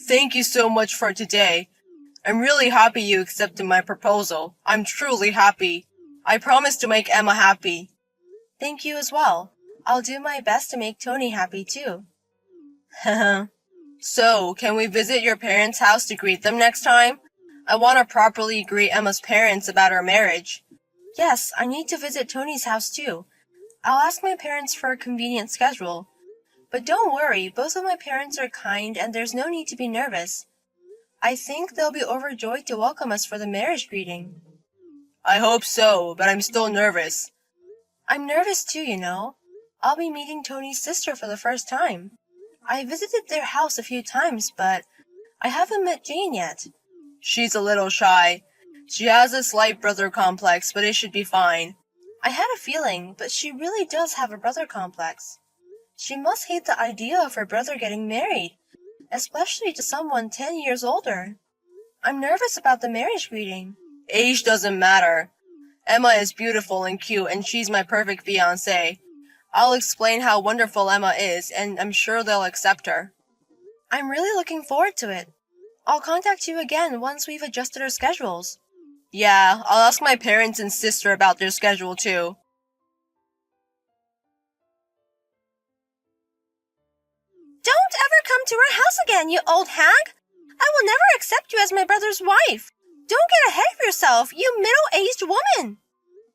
Thank you so much for today. I'm really happy you accepted my proposal. I'm truly happy. I promise to make Emma happy. Thank you as well. I'll do my best to make Tony happy too. Haha. So, can we visit your parents' house to greet them next time? I want to properly greet Emma's parents about our marriage. Yes, I need to visit Tony's house too. I'll ask my parents for a convenient schedule. But don't worry, both of my parents are kind and there's no need to be nervous. I think they'll be overjoyed to welcome us for the marriage greeting. I hope so, but I'm still nervous. I'm nervous too, you know. I'll be meeting Tony's sister for the first time. I visited their house a few times, but I haven't met Jane yet. She's a little shy. She has a slight brother complex, but it should be fine. I had a feeling, but she really does have a brother complex. She must hate the idea of her brother getting married, especially to someone 10 years older. I'm nervous about the marriage greeting. Age doesn't matter. Emma is beautiful and cute, and she's my perfect fiancée. I'll explain how wonderful Emma is, and I'm sure they'll accept her. I'm really looking forward to it. I'll contact you again once we've adjusted our schedules. Yeah, I'll ask my parents and sister about their schedule too. Don't ever come to our house again, you old hag! I will never accept you as my brother's wife. Don't get ahead of yourself, you middle-aged woman!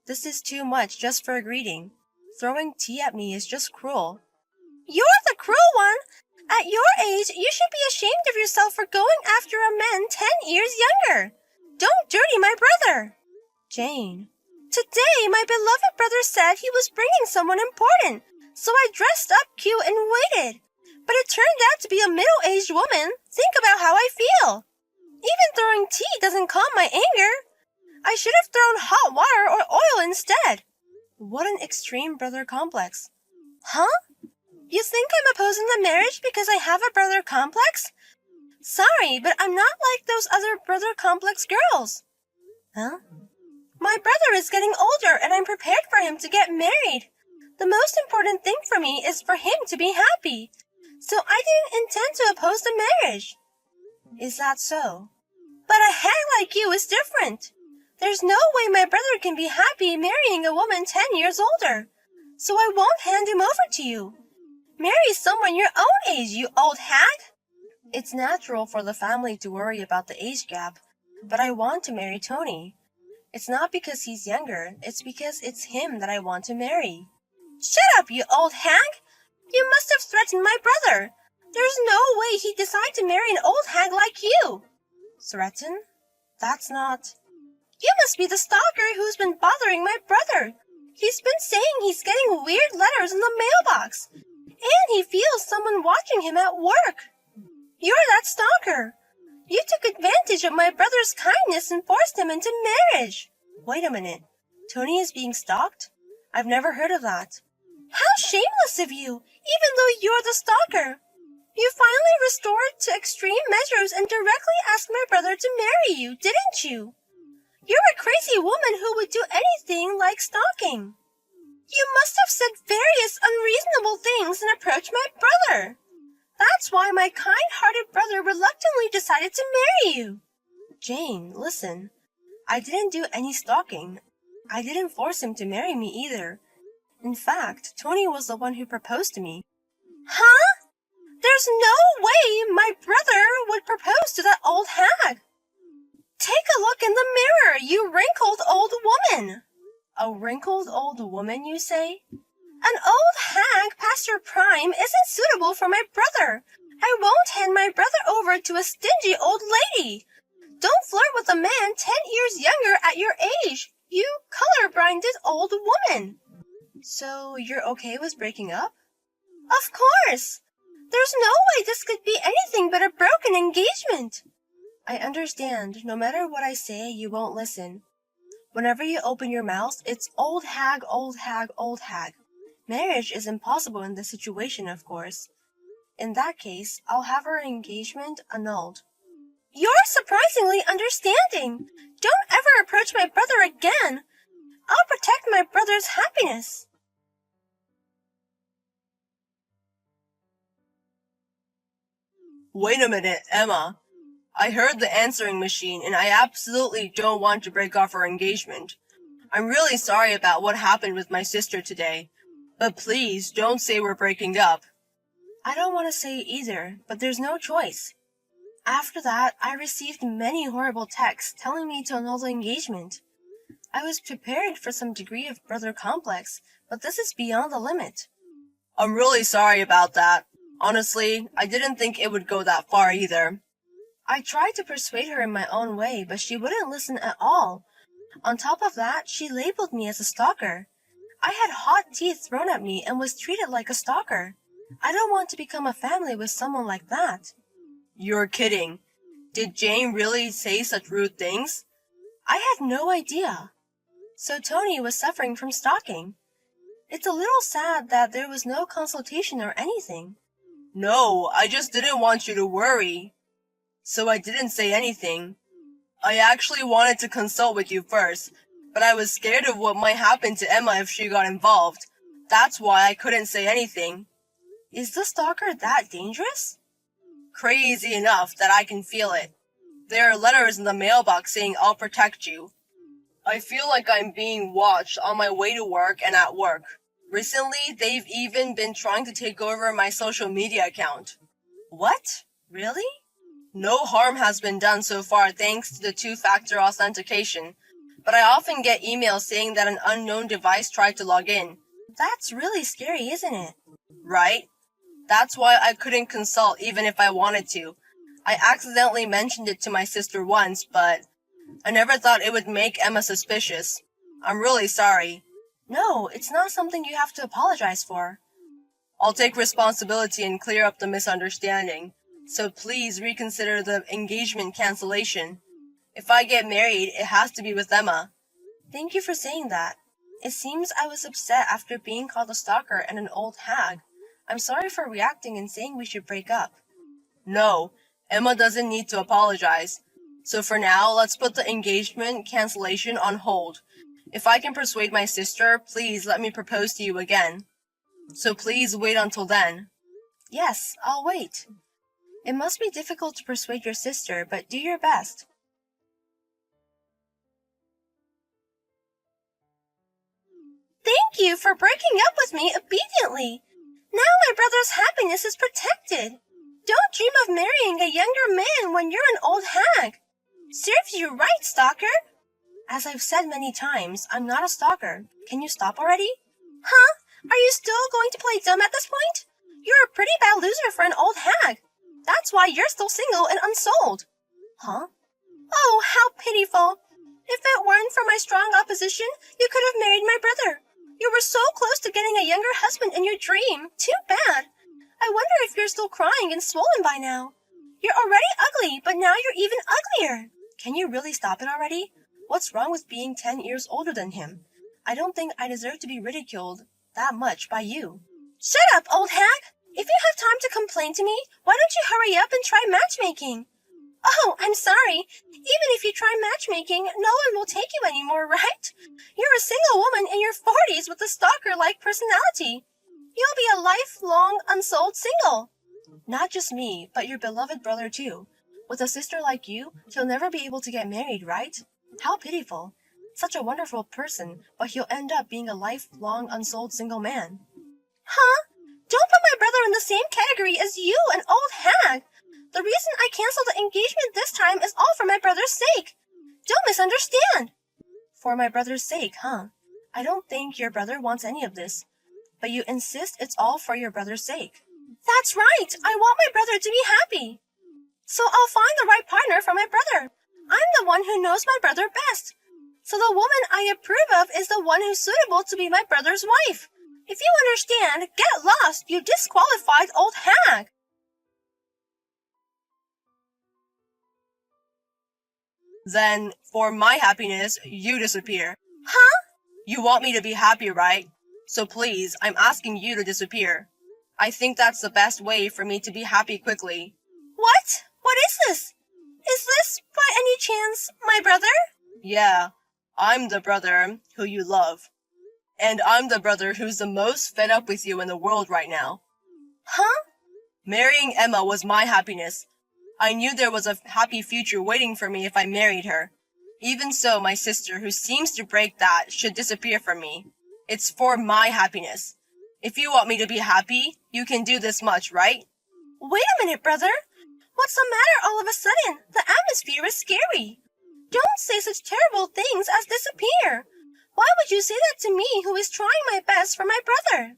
This is too much just for a greeting. Throwing tea at me is just cruel. You're the cruel one! At your age, you should be ashamed of yourself for going after a man 10 years younger. Don't dirty my brother. Jane. Today, my beloved brother said he was bringing someone important, so I dressed up cute and waited. But it turned out to be a middle-aged woman. Think about how I feel. Even throwing tea doesn't calm my anger. I should have thrown hot water or oil instead. What an extreme brother complex. Huh? You think I'm opposing the marriage because I have a brother complex? Sorry, but I'm not like those other brother complex girls. Huh? My brother is getting older and I'm prepared for him to get married. The most important thing for me is for him to be happy. So I didn't intend to oppose the marriage. Is that so? But a hag like you is different. There's no way my brother can be happy marrying a woman 10 years older. So I won't hand him over to you. Marry someone your own age, you old hag. It's natural for the family to worry about the age gap, but I want to marry Tony. It's not because he's younger, it's because it's him that I want to marry. Shut up, you old hag! You must have threatened my brother. There's no way he'd decide to marry an old hag like you. Threaten? That's not... You must be the stalker who's been bothering my brother. He's been saying he's getting weird letters in the mailbox. And he feels someone watching him at work. You're that stalker. You took advantage of my brother's kindness and forced him into marriage. Wait a minute. Tony is being stalked? I've never heard of that. How shameless of you, even though you're the stalker. You finally resorted to extreme measures and directly asked my brother to marry you, didn't you? You're a crazy woman who would do anything like stalking. You must have said various unreasonable things and approached my brother. That's why my kind-hearted brother reluctantly decided to marry you. Jane, listen. I didn't do any stalking. I didn't force him to marry me either. In fact, Tony was the one who proposed to me. Huh? There's no way my brother would propose to that old hag. Take a look in the mirror, you wrinkled old woman. A wrinkled old woman, you say? An old hag past her prime isn't suitable for my brother. I won't hand my brother over to a stingy old lady. Don't flirt with a man 10 years younger at your age, you color-blinded old woman. So you're okay with breaking up? Of course. There's no way this could be anything but a broken engagement. I understand. No matter what I say, you won't listen. Whenever you open your mouth, it's old hag, old hag, old hag. Marriage is impossible in this situation, of course. In that case, I'll have our engagement annulled. You're surprisingly understanding. Don't ever approach my brother again. I'll protect my brother's happiness. Wait a minute, Emma. I heard the answering machine and I absolutely don't want to break off our engagement. I'm really sorry about what happened with my sister today, but please don't say we're breaking up. I don't want to say it either, but there's no choice. After that, I received many horrible texts telling me to annul the engagement. I was prepared for some degree of brother complex, but this is beyond the limit. I'm really sorry about that. Honestly, I didn't think it would go that far either. I tried to persuade her in my own way, but she wouldn't listen at all. On top of that, she labeled me as a stalker. I had hot tea thrown at me and was treated like a stalker. I don't want to become a family with someone like that. You're kidding. Did Jane really say such rude things? I had no idea. So Tony was suffering from stalking. It's a little sad that there was no consultation or anything. No, I just didn't want you to worry. So I didn't say anything. I actually wanted to consult with you first, but I was scared of what might happen to Emma if she got involved. That's why I couldn't say anything. Is the stalker that dangerous? Crazy enough that I can feel it. There are letters in the mailbox saying I'll protect you. I feel like I'm being watched on my way to work and at work. Recently, they've even been trying to take over my social media account. What? Really? No harm has been done so far thanks to the two-factor authentication, but I often get emails saying that an unknown device tried to log in. That's really scary, isn't it? Right? That's why I couldn't consult even if I wanted to. I accidentally mentioned it to my sister once, but I never thought it would make Emma suspicious. I'm really sorry. No, it's not something you have to apologize for. I'll take responsibility and clear up the misunderstanding. So please reconsider the engagement cancellation. If I get married, it has to be with Emma. Thank you for saying that. It seems I was upset after being called a stalker and an old hag. I'm sorry for reacting and saying we should break up. No, Emma doesn't need to apologize. So for now, let's put the engagement cancellation on hold. If I can persuade my sister, please let me propose to you again. So please wait until then. Yes, I'll wait. It must be difficult to persuade your sister, but do your best. Thank you for breaking up with me obediently. Now my brother's happiness is protected. Don't dream of marrying a younger man when you're an old hag. Serves you right, stalker. As I've said many times, I'm not a stalker. Can you stop already? Huh? Are you still going to play dumb at this point? You're a pretty bad loser for an old hag. That's why you're still single and unsold. Huh? Oh, how pitiful. If it weren't for my strong opposition, you could have married my brother. You were so close to getting a younger husband in your dream. Too bad. I wonder if you're still crying and swollen by now. You're already ugly, but now you're even uglier. Can you really stop it already? What's wrong with being 10 years older than him? I don't think I deserve to be ridiculed that much by you. Shut up, old hag! If you have time to complain to me, why don't you hurry up and try matchmaking? Oh, I'm sorry. Even if you try matchmaking, no one will take you anymore, right? You're a single woman in your 40s with a stalker-like personality. You'll be a lifelong unsold single. Not just me, but your beloved brother too. With a sister like you, he'll never be able to get married, right? How pitiful. Such a wonderful person, but he'll end up being a lifelong unsold single man. Huh? Don't put my brother in the same category as you, an old hag. The reason I canceled the engagement this time is all for my brother's sake. Don't misunderstand. For my brother's sake, huh? I don't think your brother wants any of this. But you insist it's all for your brother's sake. That's right. I want my brother to be happy. So I'll find the right partner for my brother. I'm the one who knows my brother best. So the woman I approve of is the one who's suitable to be my brother's wife. If you understand, get lost, you disqualified old hag. Then, for my happiness, you disappear. Huh? You want me to be happy, right? So please, I'm asking you to disappear. I think that's the best way for me to be happy quickly. What? What is this? Is this, by any chance, my brother? Yeah, I'm the brother who you love. And I'm the brother who's the most fed up with you in the world right now. Huh? Marrying Emma was my happiness. I knew there was a happy future waiting for me if I married her. Even so, my sister, who seems to break that, should disappear from me. It's for my happiness. If you want me to be happy, you can do this much, right? Wait a minute, brother. What's the matter all of a sudden? The atmosphere is scary. Don't say such terrible things as disappear. Why would you say that to me, who is trying my best for my brother?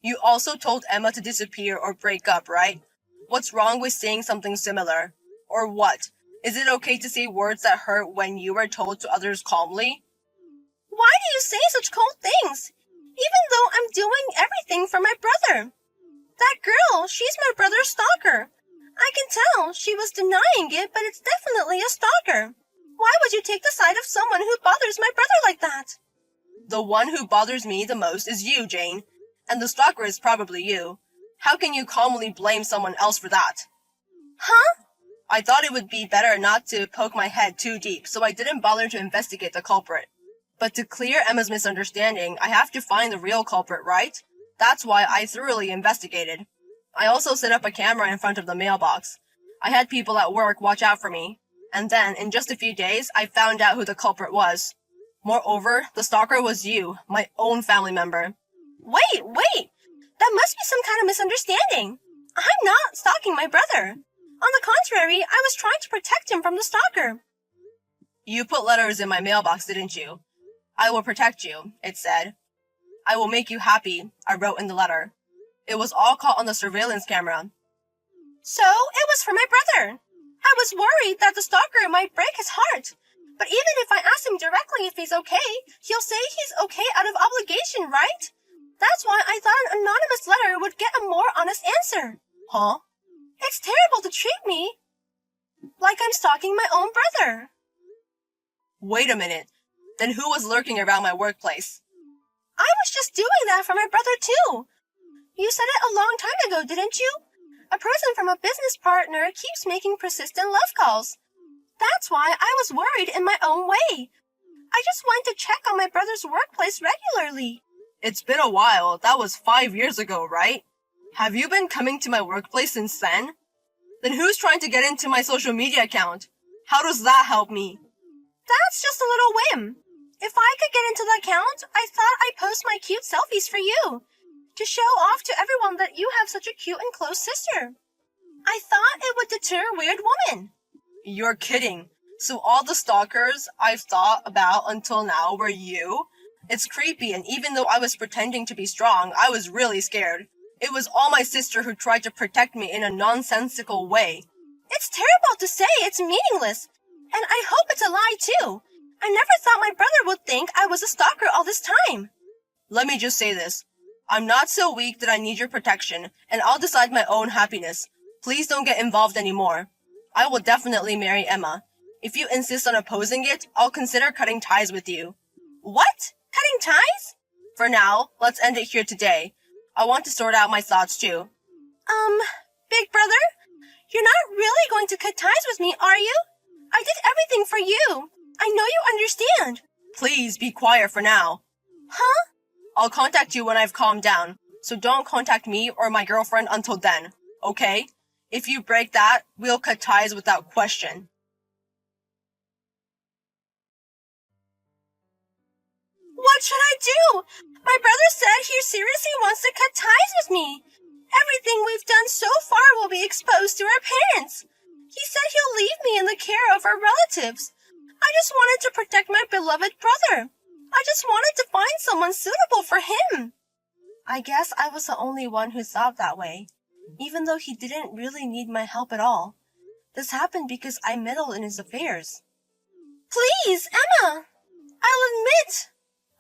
You also told Emma to disappear or break up, right? What's wrong with saying something similar? Or what? Is it okay to say words that hurt when you are told to others calmly? Why do you say such cold things? Even though I'm doing everything for my brother. That girl, she's my brother's stalker. I can tell she was denying it, but it's definitely a stalker. Why would you take the side of someone who bothers my brother like that? The one who bothers me the most is you, Jane. And the stalker is probably you. How can you calmly blame someone else for that? Huh? I thought it would be better not to poke my head too deep, so I didn't bother to investigate the culprit. But to clear Emma's misunderstanding, I have to find the real culprit, right? That's why I thoroughly investigated. I also set up a camera in front of the mailbox. I had people at work watch out for me. And then, in just a few days, I found out who the culprit was. Moreover, the stalker was you, my own family member. Wait! That must be some kind of misunderstanding. I'm not stalking my brother. On the contrary, I was trying to protect him from the stalker. You put letters in my mailbox, didn't you? I will protect you, it said. I will make you happy, I wrote in the letter. It was all caught on the surveillance camera. So, it was for my brother. I was worried that the stalker might break his heart. But even if I ask him directly if he's okay, he'll say he's okay out of obligation, right? That's why I thought an anonymous letter would get a more honest answer. Huh? It's terrible to treat me like I'm stalking my own brother. Wait a minute. Then who was lurking around my workplace? I was just doing that for my brother too. You said it a long time ago, didn't you? A person from a business partner keeps making persistent love calls. That's why I was worried in my own way. I just wanted to check on my brother's workplace regularly. It's been a while. That was 5 years ago, right? Have you been coming to my workplace since then? Then who's trying to get into my social media account? How does that help me? That's just a little whim. If I could get into the account, I thought I'd post my cute selfies for you, to show off to everyone that you have such a cute and close sister. I thought it would deter weird women. You're kidding. So all the stalkers I've thought about until now were you? It's creepy, and even though I was pretending to be strong, I was really scared. It was all my sister who tried to protect me in a nonsensical way. It's terrible to say, it's meaningless. And I hope it's a lie too. I never thought my brother would think I was a stalker all this time. Let me just say this. I'm not so weak that I need your protection, and I'll decide my own happiness. Please don't get involved anymore. I will definitely marry Emma. If you insist on opposing it, I'll consider cutting ties with you. What? Cutting ties? For now, let's end it here today. I want to sort out my thoughts too. Big brother? You're not really going to cut ties with me, are you? I did everything for you. I know you understand. Please be quiet for now. Huh? I'll contact you when I've calmed down, so don't contact me or my girlfriend until then, okay? If you break that, we'll cut ties without question. What should I do? My brother said he seriously wants to cut ties with me. Everything we've done so far will be exposed to our parents. He said he'll leave me in the care of our relatives. I just wanted to protect my beloved brother. I just wanted to find someone suitable for him. I guess I was the only one who thought that way, even though he didn't really need my help at all. This happened because I meddled in his affairs. Please, Emma! I'll admit.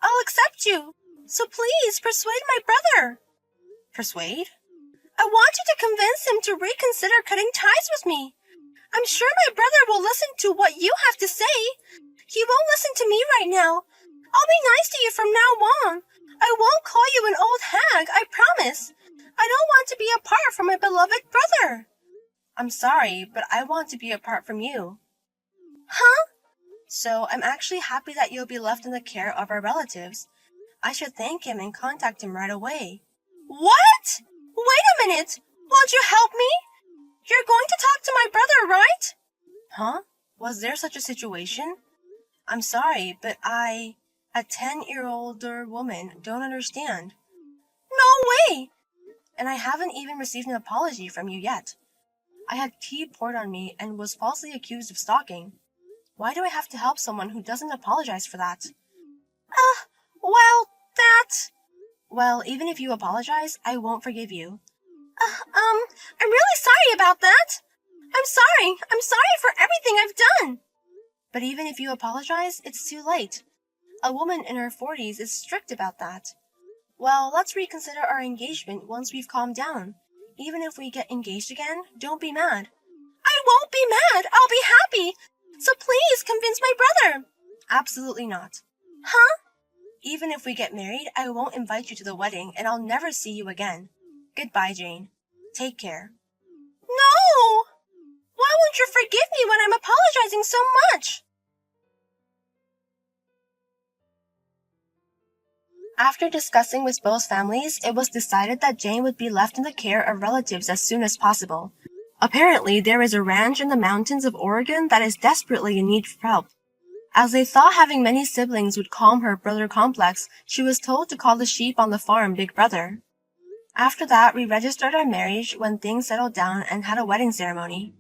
I'll accept you. So please persuade my brother. Persuade? I want you to convince him to reconsider cutting ties with me. I'm sure my brother will listen to what you have to say. He won't listen to me right now. I'll be nice to you from now on. I won't call you an old hag, I promise. I don't want to be apart from my beloved brother. I'm sorry, but I want to be apart from you. Huh? So I'm actually happy that you'll be left in the care of our relatives. I should thank him and contact him right away. What? Wait a minute! Won't you help me? You're going to talk to my brother, right? Huh? Was there such a situation? I'm sorry, but a 10-year-older woman, don't understand. No way! And I haven't even received an apology from you yet. I had tea poured on me and was falsely accused of stalking. Why do I have to help someone who doesn't apologize for that? Well, that... Well, even if you apologize, I won't forgive you. I'm really sorry about that. I'm sorry. I'm sorry for everything I've done. But even if you apologize, it's too late. A woman in her 40s is strict about that. Well, let's reconsider our engagement once we've calmed down. Even if we get engaged again, don't be mad. I won't be mad. I'll be happy. So please convince my brother. Absolutely not. Huh? Even if we get married, I won't invite you to the wedding and I'll never see you again. Goodbye, Jane. Take care. No! Why won't you forgive me when I'm apologizing so much? After discussing with both families, it was decided that Jane would be left in the care of relatives as soon as possible. Apparently, there is a ranch in the mountains of Oregon that is desperately in need of help. As they thought having many siblings would calm her brother complex, she was told to call the sheep on the farm Big Brother. After that, we registered our marriage when things settled down and had a wedding ceremony.